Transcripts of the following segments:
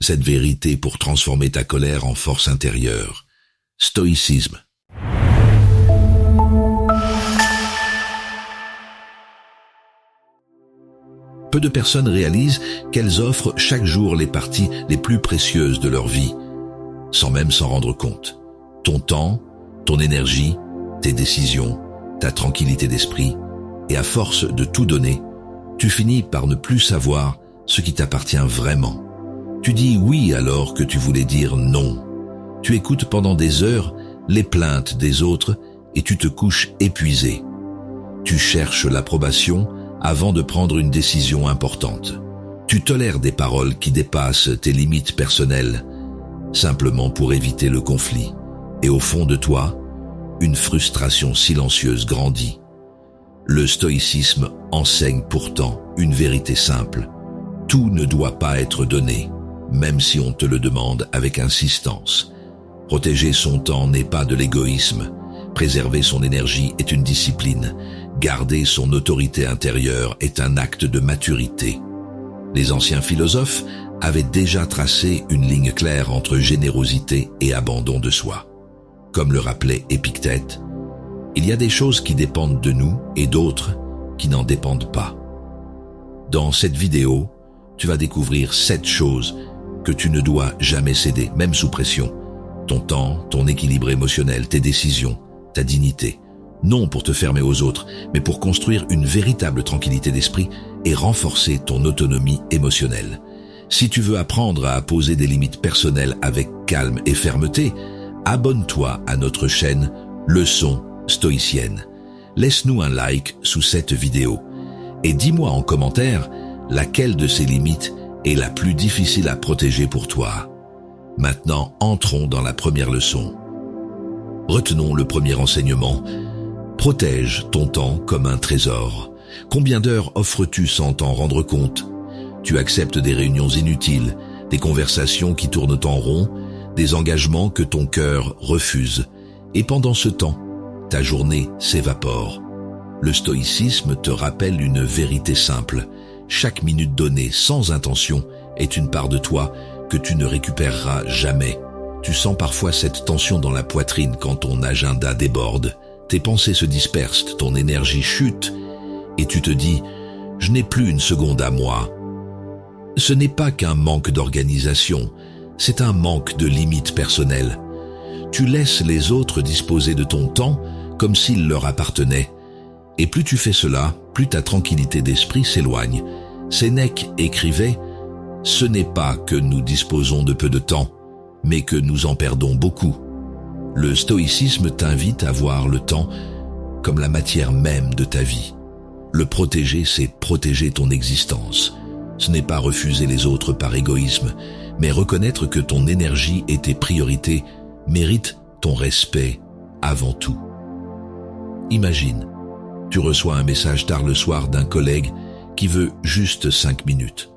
cette vérité pour transformer ta colère en force intérieure. Stoïcisme. Peu de personnes réalisent qu'elles offrent chaque jour les parties les plus précieuses de leur vie, sans même s'en rendre compte. Ton temps, ton énergie, tes décisions, ta tranquillité d'esprit, et à force de tout donner, tu finis par ne plus savoir ce qui t'appartient vraiment. Tu dis oui alors que tu voulais dire non. Tu écoutes pendant des heures les plaintes des autres et tu te couches épuisé. Tu cherches l'approbation avant de prendre une décision importante. Tu tolères des paroles qui dépassent tes limites personnelles, simplement pour éviter le conflit. Et au fond de toi, une frustration silencieuse grandit. Le stoïcisme enseigne pourtant une vérité simple. Tout ne doit pas être donné, même si on te le demande avec insistance. Protéger son temps n'est pas de l'égoïsme. Préserver son énergie est une discipline. Garder son autorité intérieure est un acte de maturité. Les anciens philosophes avaient déjà tracé une ligne claire entre générosité et abandon de soi. Comme le rappelait Épictète, il y a des choses qui dépendent de nous et d'autres qui n'en dépendent pas. Dans cette vidéo, tu vas découvrir 7 choses que tu ne dois jamais céder, même sous pression. Ton temps, ton équilibre émotionnel, tes décisions, ta dignité. Non pour te fermer aux autres, mais pour construire une véritable tranquillité d'esprit et renforcer ton autonomie émotionnelle. Si tu veux apprendre à poser des limites personnelles avec calme et fermeté, abonne-toi à notre chaîne Leçons stoïciennes. Laisse-nous un like sous cette vidéo et dis-moi en commentaire laquelle de ces limites est la plus difficile à protéger pour toi. Maintenant, entrons dans la première leçon. Retenons le premier enseignement. Protège ton temps comme un trésor. Combien d'heures offres-tu sans t'en rendre compte? Tu acceptes des réunions inutiles, des conversations qui tournent en rond, des engagements que ton cœur refuse. Et pendant ce temps, ta journée s'évapore. Le stoïcisme te rappelle une vérité simple. Chaque minute donnée sans intention est une part de toi que tu ne récupéreras jamais. Tu sens parfois cette tension dans la poitrine quand ton agenda déborde. Tes pensées se dispersent, ton énergie chute et tu te dis « je n'ai plus une seconde à moi ». Ce n'est pas qu'un manque d'organisation, c'est un manque de limites personnelles. Tu laisses les autres disposer de ton temps comme s'il leur appartenait. Et plus tu fais cela, plus ta tranquillité d'esprit s'éloigne. Sénèque écrivait « Ce n'est pas que nous disposons de peu de temps, mais que nous en perdons beaucoup ». Le stoïcisme t'invite à voir le temps comme la matière même de ta vie. Le protéger, c'est protéger ton existence. Ce n'est pas refuser les autres par égoïsme, mais reconnaître que ton énergie et tes priorités méritent ton respect avant tout. Imagine, tu reçois un message tard le soir d'un collègue qui veut juste 5 minutes.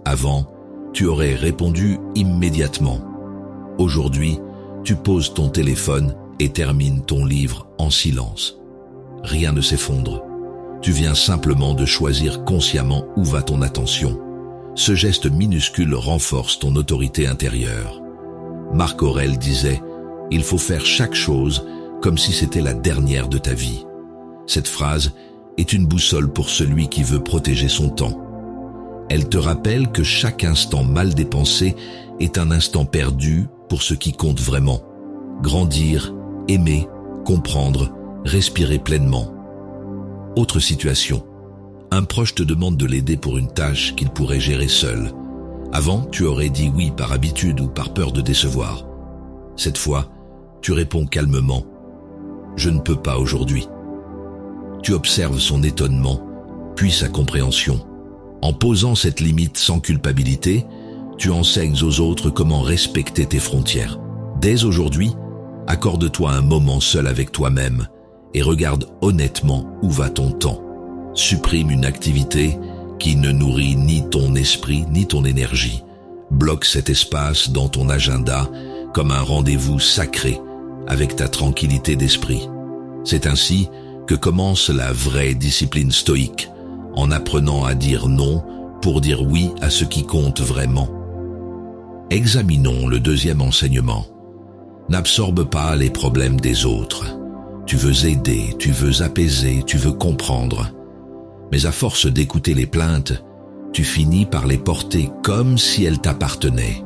Avant, tu aurais répondu immédiatement. Aujourd'hui, tu poses ton téléphone et termines ton livre en silence. Rien ne s'effondre. Tu viens simplement de choisir consciemment où va ton attention. Ce geste minuscule renforce ton autorité intérieure. Marc Aurèle disait « Il faut faire chaque chose comme si c'était la dernière de ta vie ». Cette phrase est une boussole pour celui qui veut protéger son temps. Elle te rappelle que chaque instant mal dépensé est un instant perdu pour ce qui compte vraiment. Grandir, aimer, comprendre, respirer pleinement. Autre situation. Un proche te demande de l'aider pour une tâche qu'il pourrait gérer seul. Avant, tu aurais dit oui par habitude ou par peur de décevoir. Cette fois, tu réponds calmement « Je ne peux pas aujourd'hui ». Tu observes son étonnement, puis sa compréhension. En posant cette limite sans culpabilité, tu enseignes aux autres comment respecter tes frontières. Dès aujourd'hui, accorde-toi un moment seul avec toi-même et regarde honnêtement où va ton temps. Supprime une activité qui ne nourrit ni ton esprit ni ton énergie. Bloque cet espace dans ton agenda comme un rendez-vous sacré avec ta tranquillité d'esprit. C'est ainsi que commence la vraie discipline stoïque, en apprenant à dire non pour dire oui à ce qui compte vraiment. Examinons le deuxième enseignement. N'absorbe pas les problèmes des autres. Tu veux aider, tu veux apaiser, tu veux comprendre. Mais à force d'écouter les plaintes, tu finis par les porter comme si elles t'appartenaient.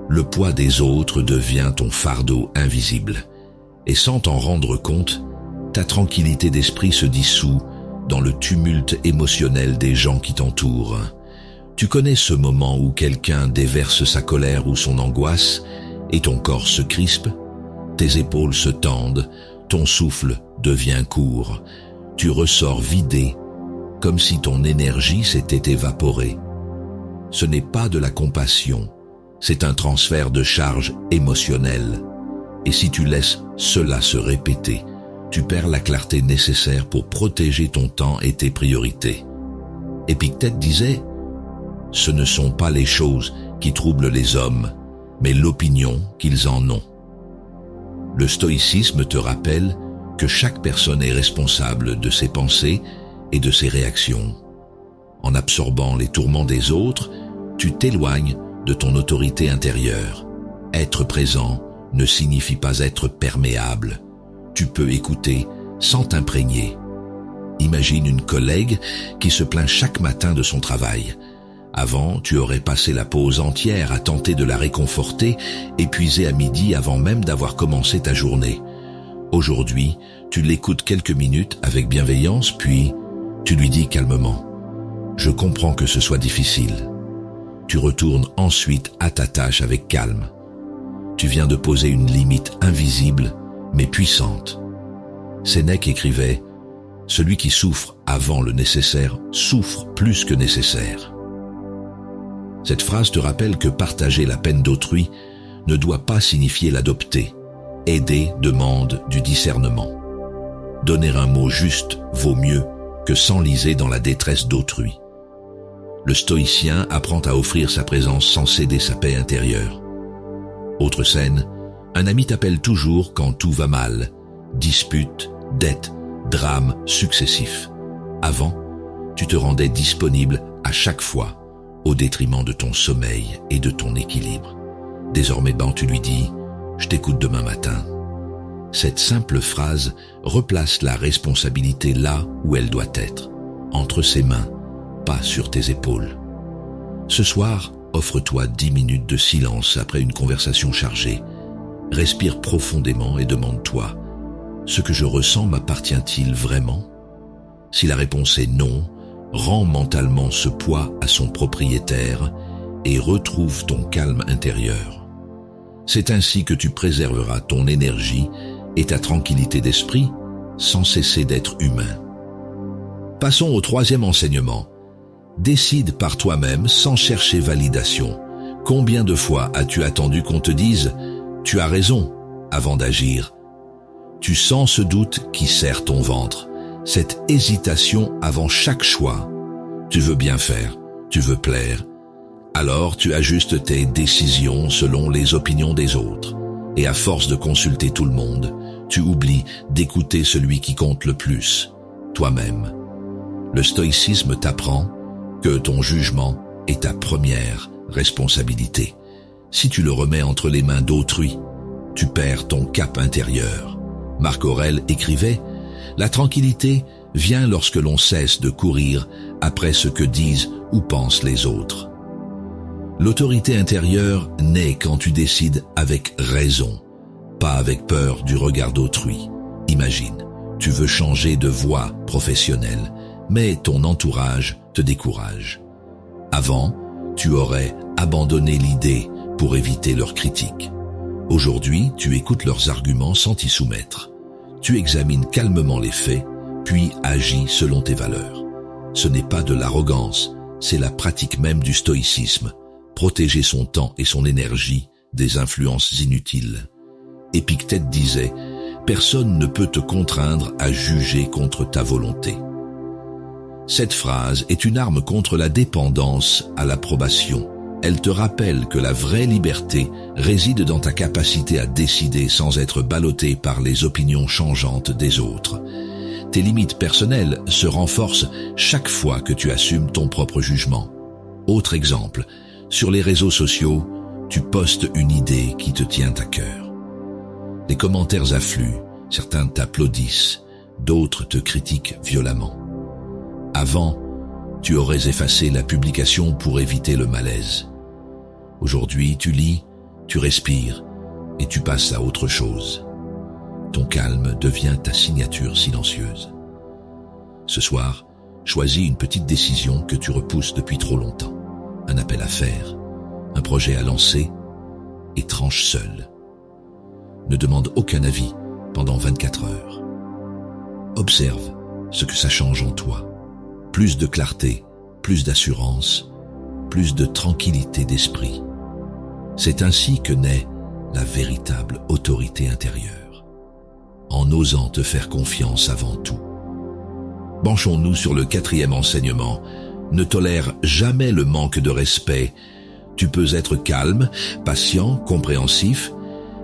Le poids des autres devient ton fardeau invisible. Et sans t'en rendre compte, ta tranquillité d'esprit se dissout dans le tumulte émotionnel des gens qui t'entourent. Tu connais ce moment où quelqu'un déverse sa colère ou son angoisse et ton corps se crispe, tes épaules se tendent, ton souffle devient court, tu ressors vidé, comme si ton énergie s'était évaporée. Ce n'est pas de la compassion, c'est un transfert de charge émotionnelle. Et si tu laisses cela se répéter, tu perds la clarté nécessaire pour protéger ton temps et tes priorités. Épictète disait « Ce ne sont pas les choses qui troublent les hommes, mais l'opinion qu'ils en ont. » Le stoïcisme te rappelle que chaque personne est responsable de ses pensées et de ses réactions. En absorbant les tourments des autres, tu t'éloignes de ton autorité intérieure. Être présent ne signifie pas être perméable. Tu peux écouter sans t'imprégner. Imagine une collègue qui se plaint chaque matin de son travail. Avant, tu aurais passé la pause entière à tenter de la réconforter, épuisé à midi avant même d'avoir commencé ta journée. Aujourd'hui, tu l'écoutes quelques minutes avec bienveillance, puis tu lui dis calmement « Je comprends que ce soit difficile ». Tu retournes ensuite à ta tâche avec calme. Tu viens de poser une limite invisible mais puissante. Sénèque écrivait « Celui qui souffre avant le nécessaire souffre plus que nécessaire ». Cette phrase te rappelle que partager la peine d'autrui ne doit pas signifier l'adopter. Aider demande du discernement. Donner un mot juste vaut mieux que s'enliser dans la détresse d'autrui. Le stoïcien apprend à offrir sa présence sans céder sa paix intérieure. Autre scène, un ami t'appelle toujours quand tout va mal. Disputes, dettes, drames successifs. Avant, tu te rendais disponible à chaque fois, au détriment de ton sommeil et de ton équilibre. Désormais, tu lui dis « Je t'écoute demain matin ». Cette simple phrase replace la responsabilité là où elle doit être, entre ses mains, pas sur tes épaules. Ce soir, offre-toi 10 minutes de silence après une conversation chargée. Respire profondément et demande-toi « Ce que je ressens m'appartient-il vraiment ?» Si la réponse est non, rends mentalement ce poids à son propriétaire et retrouve ton calme intérieur. C'est ainsi que tu préserveras ton énergie et ta tranquillité d'esprit sans cesser d'être humain. Passons au troisième enseignement. Décide par toi-même sans chercher validation. Combien de fois as-tu attendu qu'on te dise « Tu as raison » avant d'agir? Tu sens ce doute qui serre ton ventre, cette hésitation avant chaque choix. Tu veux bien faire, tu veux plaire. Alors tu ajustes tes décisions selon les opinions des autres. Et à force de consulter tout le monde, tu oublies d'écouter celui qui compte le plus, toi-même. Le stoïcisme t'apprend que ton jugement est ta première responsabilité. Si tu le remets entre les mains d'autrui, tu perds ton cap intérieur. Marc Aurèle écrivait « La tranquillité vient lorsque l'on cesse de courir après ce que disent ou pensent les autres. » L'autorité intérieure naît quand tu décides avec raison, pas avec peur du regard d'autrui. Imagine, tu veux changer de voie professionnelle, mais ton entourage te décourage. Avant, tu aurais abandonné l'idée pour éviter leurs critiques. Aujourd'hui, tu écoutes leurs arguments sans t'y soumettre. Tu examines calmement les faits, puis agis selon tes valeurs. Ce n'est pas de l'arrogance, c'est la pratique même du stoïcisme. Protéger son temps et son énergie des influences inutiles. Épictète disait « Personne ne peut te contraindre à juger contre ta volonté ». Cette phrase est une arme contre la dépendance à l'approbation. Elle te rappelle que la vraie liberté réside dans ta capacité à décider sans être ballotté par les opinions changeantes des autres. Tes limites personnelles se renforcent chaque fois que tu assumes ton propre jugement. Autre exemple, sur les réseaux sociaux, tu postes une idée qui te tient à cœur. Les commentaires affluent, certains t'applaudissent, d'autres te critiquent violemment. Avant, tu aurais effacé la publication pour éviter le malaise. Aujourd'hui, tu lis, tu respires et tu passes à autre chose. Ton calme devient ta signature silencieuse. Ce soir, choisis une petite décision que tu repousses depuis trop longtemps. Un appel à faire, un projet à lancer et tranche seul. Ne demande aucun avis pendant 24 heures. Observe ce que ça change en toi. Plus de clarté, plus d'assurance, plus de tranquillité d'esprit. C'est ainsi que naît la véritable autorité intérieure. En osant te faire confiance avant tout. Penchons-nous sur le 4e enseignement. Ne tolère jamais le manque de respect. Tu peux être calme, patient, compréhensif,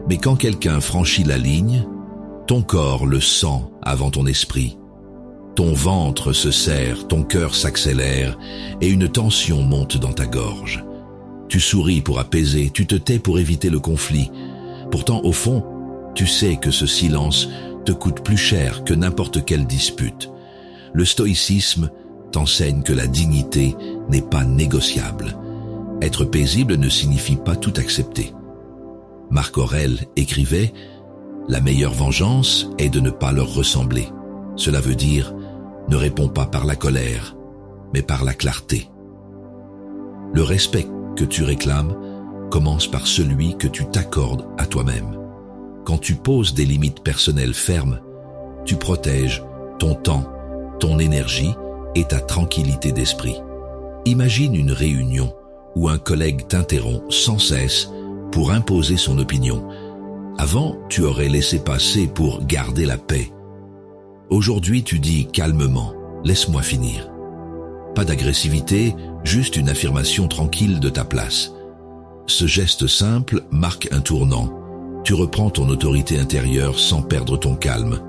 mais quand quelqu'un franchit la ligne, ton corps le sent avant ton esprit. Ton ventre se serre, ton cœur s'accélère et une tension monte dans ta gorge. Tu souris pour apaiser, tu te tais pour éviter le conflit. Pourtant, au fond, tu sais que ce silence te coûte plus cher que n'importe quelle dispute. Le stoïcisme t'enseigne que la dignité n'est pas négociable. Être paisible ne signifie pas tout accepter. Marc Aurèle écrivait « La meilleure vengeance est de ne pas leur ressembler ». Cela veut dire « Ne réponds pas par la colère, mais par la clarté ». Le respect que tu réclames commence par celui que tu t'accordes à toi-même. Quand tu poses des limites personnelles fermes, tu protèges ton temps, ton énergie et ta tranquillité d'esprit. Imagine une réunion où un collègue t'interrompt sans cesse pour imposer son opinion. Avant, tu aurais laissé passer pour garder la paix. Aujourd'hui, tu dis calmement « Laisse-moi finir ». Pas d'agressivité, juste une affirmation tranquille de ta place. Ce geste simple marque un tournant. Tu reprends ton autorité intérieure sans perdre ton calme.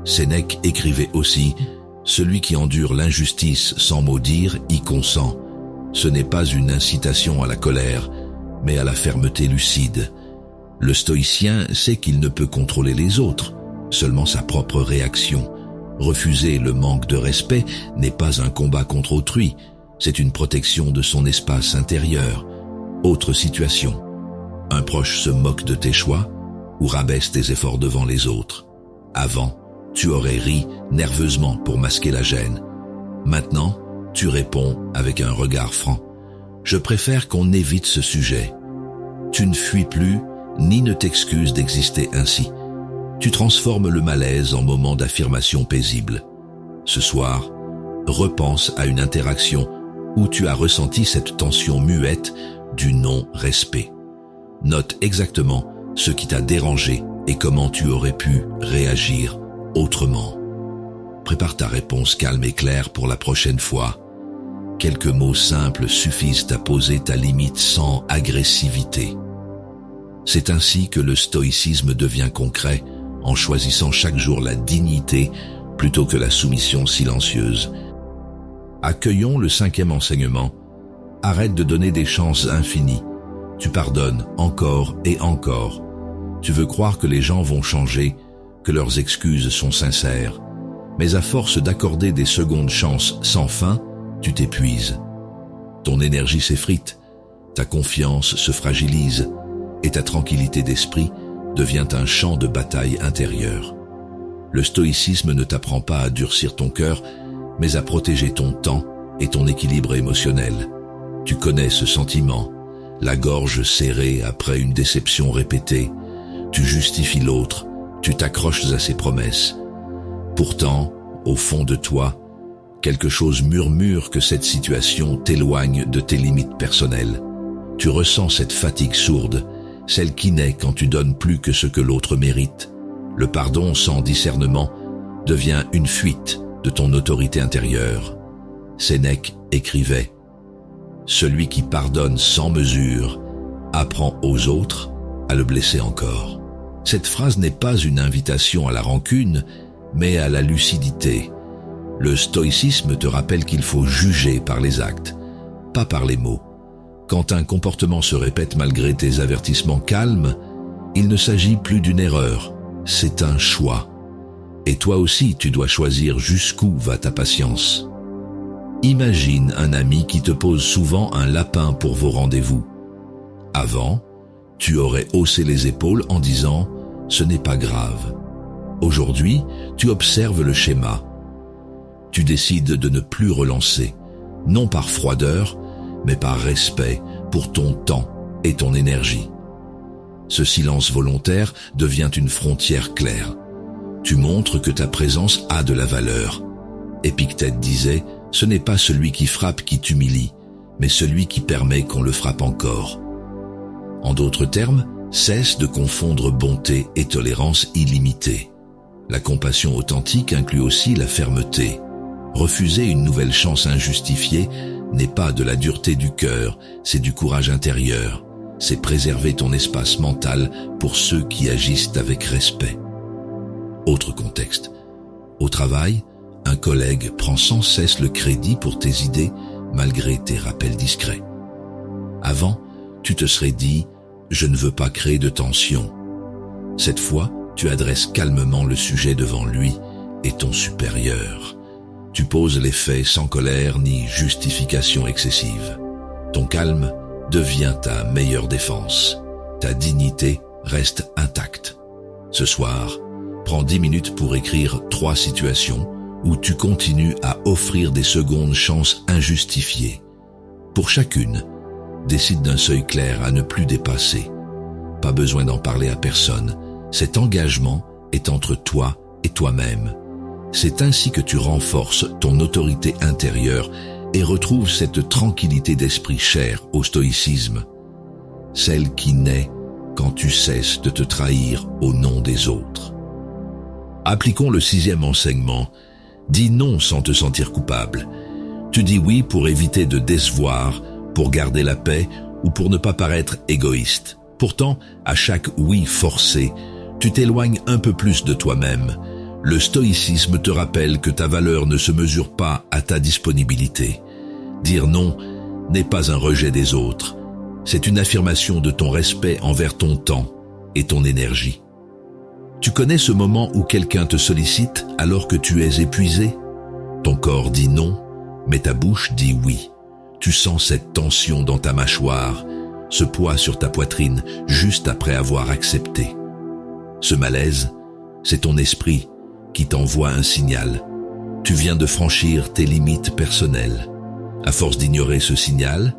Sénèque écrivait aussi « Celui qui endure l'injustice sans maudire y consent. Ce n'est pas une incitation à la colère, mais à la fermeté lucide. Le stoïcien sait qu'il ne peut contrôler les autres, seulement sa propre réaction. Refuser le manque de respect n'est pas un combat contre autrui, c'est une protection de son espace intérieur. Autre situation. Un proche se moque de tes choix ou rabaisse tes efforts devant les autres. Avant, tu aurais ri nerveusement pour masquer la gêne. Maintenant, tu réponds avec un regard franc. Je préfère qu'on évite ce sujet. Tu ne fuis plus, ni ne t'excuses d'exister ainsi. Tu transformes le malaise en moment d'affirmation paisible. Ce soir, repense à une interaction où tu as ressenti cette tension muette du non-respect. Note exactement ce qui t'a dérangé et comment tu aurais pu réagir autrement. Prépare ta réponse calme et claire pour la prochaine fois. Quelques mots simples suffisent à poser ta limite sans agressivité. C'est ainsi que le stoïcisme devient concret, en choisissant chaque jour la dignité plutôt que la soumission silencieuse. Accueillons le 5e enseignement. Arrête de donner des chances infinies. Tu pardonnes encore et encore. Tu veux croire que les gens vont changer, que leurs excuses sont sincères. Mais à force d'accorder des secondes chances sans fin, tu t'épuises. Ton énergie s'effrite, ta confiance se fragilise et ta tranquillité d'esprit devient un champ de bataille intérieur. Le stoïcisme ne t'apprend pas à durcir ton cœur, mais à protéger ton temps et ton équilibre émotionnel. Tu connais ce sentiment, la gorge serrée après une déception répétée. Tu justifies l'autre, tu t'accroches à ses promesses. Pourtant, au fond de toi, quelque chose murmure que cette situation t'éloigne de tes limites personnelles. Tu ressens cette fatigue sourde, celle qui naît quand tu donnes plus que ce que l'autre mérite. Le pardon sans discernement devient une fuite de ton autorité intérieure. Sénèque écrivait « Celui qui pardonne sans mesure apprend aux autres à le blesser encore ». Cette phrase n'est pas une invitation à la rancune, mais à la lucidité. Le stoïcisme te rappelle qu'il faut juger par les actes, pas par les mots. Quand un comportement se répète malgré tes avertissements calmes, il ne s'agit plus d'une erreur, c'est un choix. Et toi aussi, tu dois choisir jusqu'où va ta patience. Imagine un ami qui te pose souvent un lapin pour vos rendez-vous. Avant, tu aurais haussé les épaules en disant « ce n'est pas grave ». Aujourd'hui, tu observes le schéma. Tu décides de ne plus relancer, non par froideur, mais par respect pour ton temps et ton énergie. Ce silence volontaire devient une frontière claire. Tu montres que ta présence a de la valeur. Épictète disait « ce n'est pas celui qui frappe qui t'humilie, mais celui qui permet qu'on le frappe encore ». En d'autres termes, cesse de confondre bonté et tolérance illimitée. La compassion authentique inclut aussi la fermeté. Refuser une nouvelle chance injustifiée n'est pas de la dureté du cœur, c'est du courage intérieur. C'est préserver ton espace mental pour ceux qui agissent avec respect. Autre contexte. Au travail, un collègue prend sans cesse le crédit pour tes idées malgré tes rappels discrets. Avant, tu te serais dit « je ne veux pas créer de tension ». Cette fois, tu adresses calmement le sujet devant lui et ton supérieur. Tu poses les faits sans colère ni justification excessive. Ton calme devient ta meilleure défense. Ta dignité reste intacte. Ce soir, prends 10 minutes pour écrire 3 situations où tu continues à offrir des secondes chances injustifiées. Pour chacune, décide d'un seuil clair à ne plus dépasser. Pas besoin d'en parler à personne. Cet engagement est entre toi et toi-même. C'est ainsi que tu renforces ton autorité intérieure et retrouves cette tranquillité d'esprit chère au stoïcisme, celle qui naît quand tu cesses de te trahir au nom des autres. Appliquons le 6e enseignement. Dis non sans te sentir coupable. Tu dis oui pour éviter de décevoir, pour garder la paix ou pour ne pas paraître égoïste. Pourtant, à chaque oui forcé, tu t'éloignes un peu plus de toi-même. Le stoïcisme te rappelle que ta valeur ne se mesure pas à ta disponibilité. Dire non n'est pas un rejet des autres. C'est une affirmation de ton respect envers ton temps et ton énergie. Tu connais ce moment où quelqu'un te sollicite alors que tu es épuisé? Ton corps dit non, mais ta bouche dit oui. Tu sens cette tension dans ta mâchoire, ce poids sur ta poitrine juste après avoir accepté. Ce malaise, c'est ton esprit qui t'envoie un signal. Tu viens de franchir tes limites personnelles. À force d'ignorer ce signal,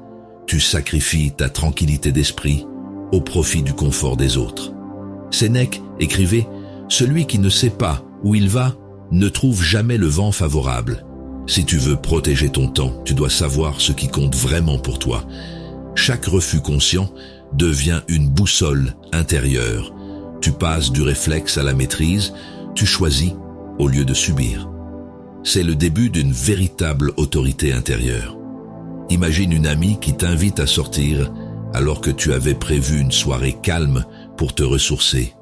tu sacrifies ta tranquillité d'esprit au profit du confort des autres. Sénèque écrivait « Celui qui ne sait pas où il va ne trouve jamais le vent favorable ». Si tu veux protéger ton temps, tu dois savoir ce qui compte vraiment pour toi. Chaque refus conscient devient une boussole intérieure. Tu passes du réflexe à la maîtrise, tu choisis au lieu de subir. C'est le début d'une véritable autorité intérieure. Imagine une amie qui t'invite à sortir alors que tu avais prévu une soirée calme pour te ressourcer.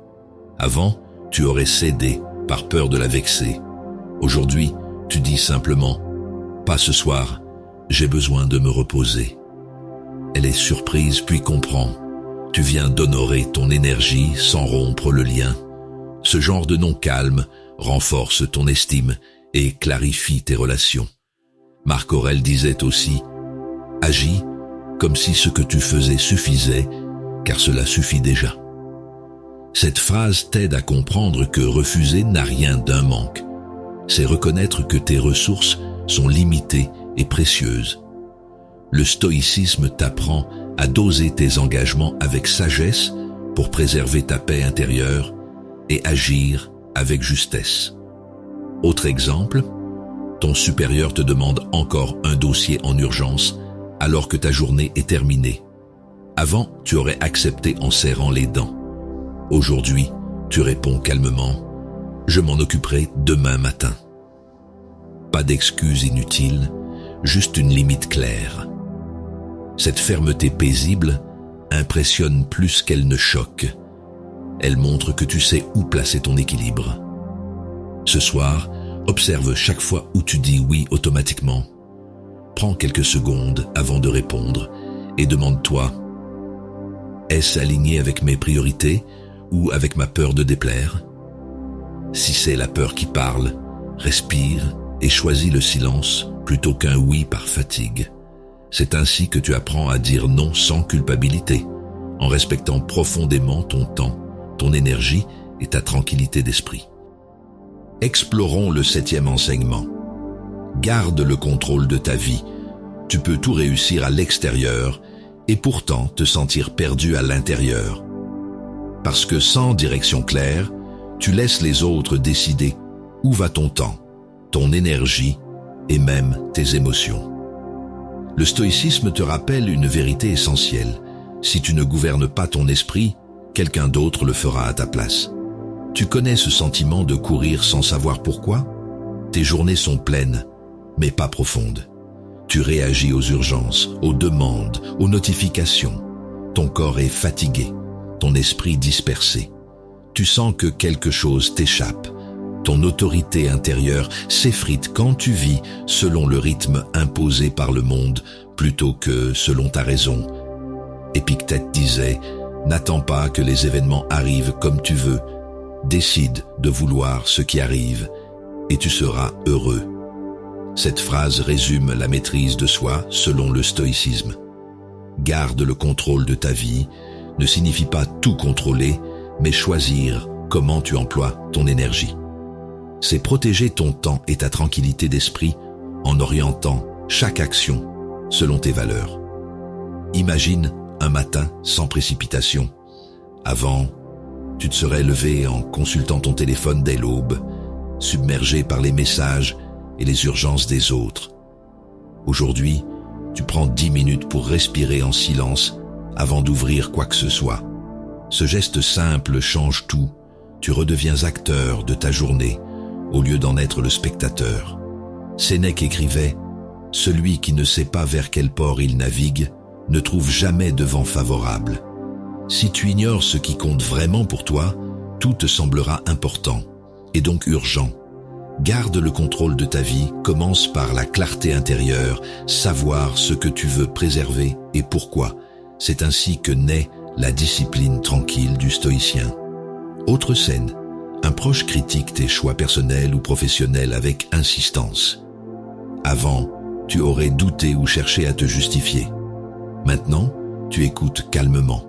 Avant, tu aurais cédé par peur de la vexer. Aujourd'hui, tu dis simplement « Pas ce soir, j'ai besoin de me reposer ». Elle est surprise puis comprend. Tu viens d'honorer ton énergie sans rompre le lien. Ce genre de non calme renforce ton estime et clarifie tes relations. Marc Aurèle disait aussi « Agis comme si ce que tu faisais suffisait, car cela suffit déjà ». Cette phrase t'aide à comprendre que refuser n'a rien d'un manque. C'est reconnaître que tes ressources sont limitées et précieuses. Le stoïcisme t'apprend à doser tes engagements avec sagesse pour préserver ta paix intérieure et agir avec justesse. Autre exemple, ton supérieur te demande encore un dossier en urgence alors que ta journée est terminée. Avant, tu aurais accepté en serrant les dents. Aujourd'hui, tu réponds calmement « Je m'en occuperai demain matin ». Pas d'excuses inutiles, juste une limite claire. Cette fermeté paisible impressionne plus qu'elle ne choque. Elle montre que tu sais où placer ton équilibre. Ce soir, observe chaque fois où tu dis oui automatiquement. Prends quelques secondes avant de répondre et demande-toi, est-ce aligné avec mes priorités ou avec ma peur de déplaire? Si c'est la peur qui parle, respire et choisis le silence plutôt qu'un oui par fatigue. C'est ainsi que tu apprends à dire non sans culpabilité, en respectant profondément ton temps, ton énergie et ta tranquillité d'esprit. Explorons le 7e enseignement. Garde le contrôle de ta vie. Tu peux tout réussir à l'extérieur et pourtant te sentir perdu à l'intérieur. Parce que sans direction claire, tu laisses les autres décider où va ton temps, ton énergie et même tes émotions. Le stoïcisme te rappelle une vérité essentielle. Si tu ne gouvernes pas ton esprit, quelqu'un d'autre le fera à ta place. Tu connais ce sentiment de courir sans savoir pourquoi? Tes journées sont pleines, mais pas profondes. Tu réagis aux urgences, aux demandes, aux notifications. Ton corps est fatigué, ton esprit dispersé. Tu sens que quelque chose t'échappe. Ton autorité intérieure s'effrite quand tu vis selon le rythme imposé par le monde plutôt que selon ta raison. Épictète disait « N'attends pas que les événements arrivent comme tu veux. Décide de vouloir ce qui arrive et tu seras heureux. » Cette phrase résume la maîtrise de soi selon le stoïcisme. Garde le contrôle de ta vie ne signifie pas tout contrôler, mais choisir comment tu emploies ton énergie. C'est protéger ton temps et ta tranquillité d'esprit en orientant chaque action selon tes valeurs. Imagine un matin sans précipitation. Avant, tu te serais levé en consultant ton téléphone dès l'aube, submergé par les messages et les urgences des autres. Aujourd'hui, tu prends 10 minutes pour respirer en silence avant d'ouvrir quoi que ce soit. Ce geste simple change tout. Tu redeviens acteur de ta journée au lieu d'en être le spectateur. Sénèque écrivait « Celui qui ne sait pas vers quel port il navigue ne trouve jamais de vent favorable. » Si tu ignores ce qui compte vraiment pour toi, tout te semblera important et donc urgent. Garde le contrôle de ta vie, commence par la clarté intérieure, savoir ce que tu veux préserver et pourquoi. C'est ainsi que naît la discipline tranquille du stoïcien. Autre scène, un proche critique tes choix personnels ou professionnels avec insistance. Avant, tu aurais douté ou cherché à te justifier. Maintenant, tu écoutes calmement,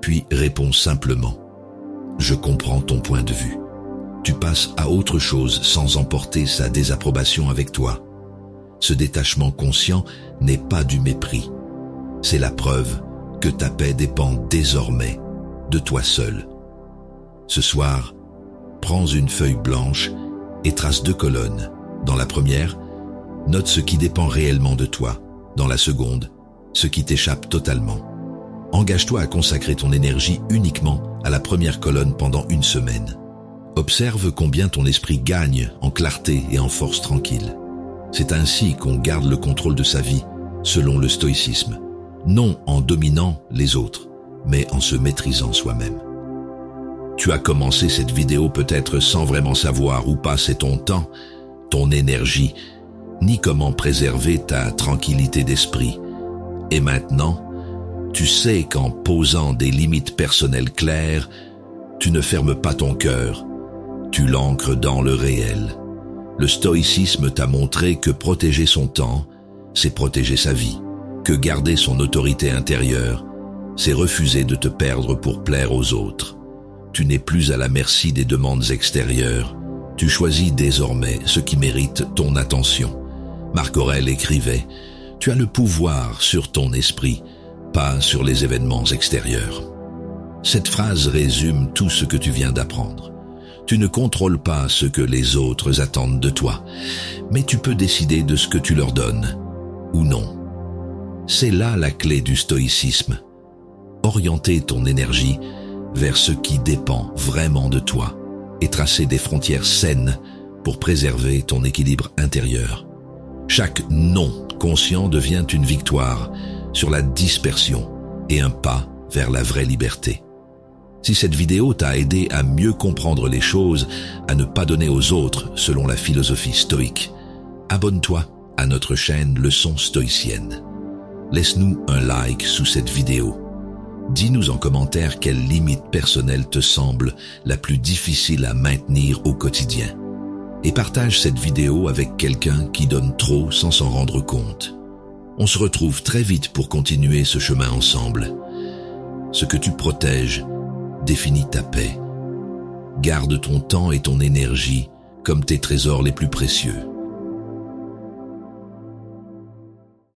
puis réponds simplement. Je comprends ton point de vue. Tu passes à autre chose sans emporter sa désapprobation avec toi. Ce détachement conscient n'est pas du mépris. C'est la preuve que ta paix dépend désormais de toi seul. Ce soir, prends une feuille blanche et trace 2 colonnes. Dans la première, note ce qui dépend réellement de toi. Dans la seconde, ce qui t'échappe totalement. Engage-toi à consacrer ton énergie uniquement à la première colonne pendant 1 semaine. Observe combien ton esprit gagne en clarté et en force tranquille. C'est ainsi qu'on garde le contrôle de sa vie, selon le stoïcisme. Non en dominant les autres, mais en se maîtrisant soi-même. Tu as commencé cette vidéo peut-être sans vraiment savoir où passer ton temps, ton énergie, ni comment préserver ta tranquillité d'esprit. Et maintenant, tu sais qu'en posant des limites personnelles claires, tu ne fermes pas ton cœur, tu l'ancres dans le réel. Le stoïcisme t'a montré que protéger son temps, c'est protéger sa vie, que garder son autorité intérieure, c'est refuser de te perdre pour plaire aux autres. Tu n'es plus à la merci des demandes extérieures, tu choisis désormais ce qui mérite ton attention. Marc Aurèle écrivait « Tu as le pouvoir sur ton esprit, pas sur les événements extérieurs. » Cette phrase résume tout ce que tu viens d'apprendre. Tu ne contrôles pas ce que les autres attendent de toi, mais tu peux décider de ce que tu leur donnes, ou non. C'est là la clé du stoïcisme. Orienter ton énergie vers ce qui dépend vraiment de toi et tracer des frontières saines pour préserver ton équilibre intérieur. Chaque non conscient devient une victoire sur la dispersion et un pas vers la vraie liberté. Si cette vidéo t'a aidé à mieux comprendre les choses, à ne pas donner aux autres selon la philosophie stoïque, abonne-toi à notre chaîne Leçons stoïciennes. Laisse-nous un like sous cette vidéo. Dis-nous en commentaire quelle limite personnelle te semble la plus difficile à maintenir au quotidien. Et partage cette vidéo avec quelqu'un qui donne trop sans s'en rendre compte. On se retrouve très vite pour continuer ce chemin ensemble. Ce que tu protèges définit ta paix. Garde ton temps et ton énergie comme tes trésors les plus précieux.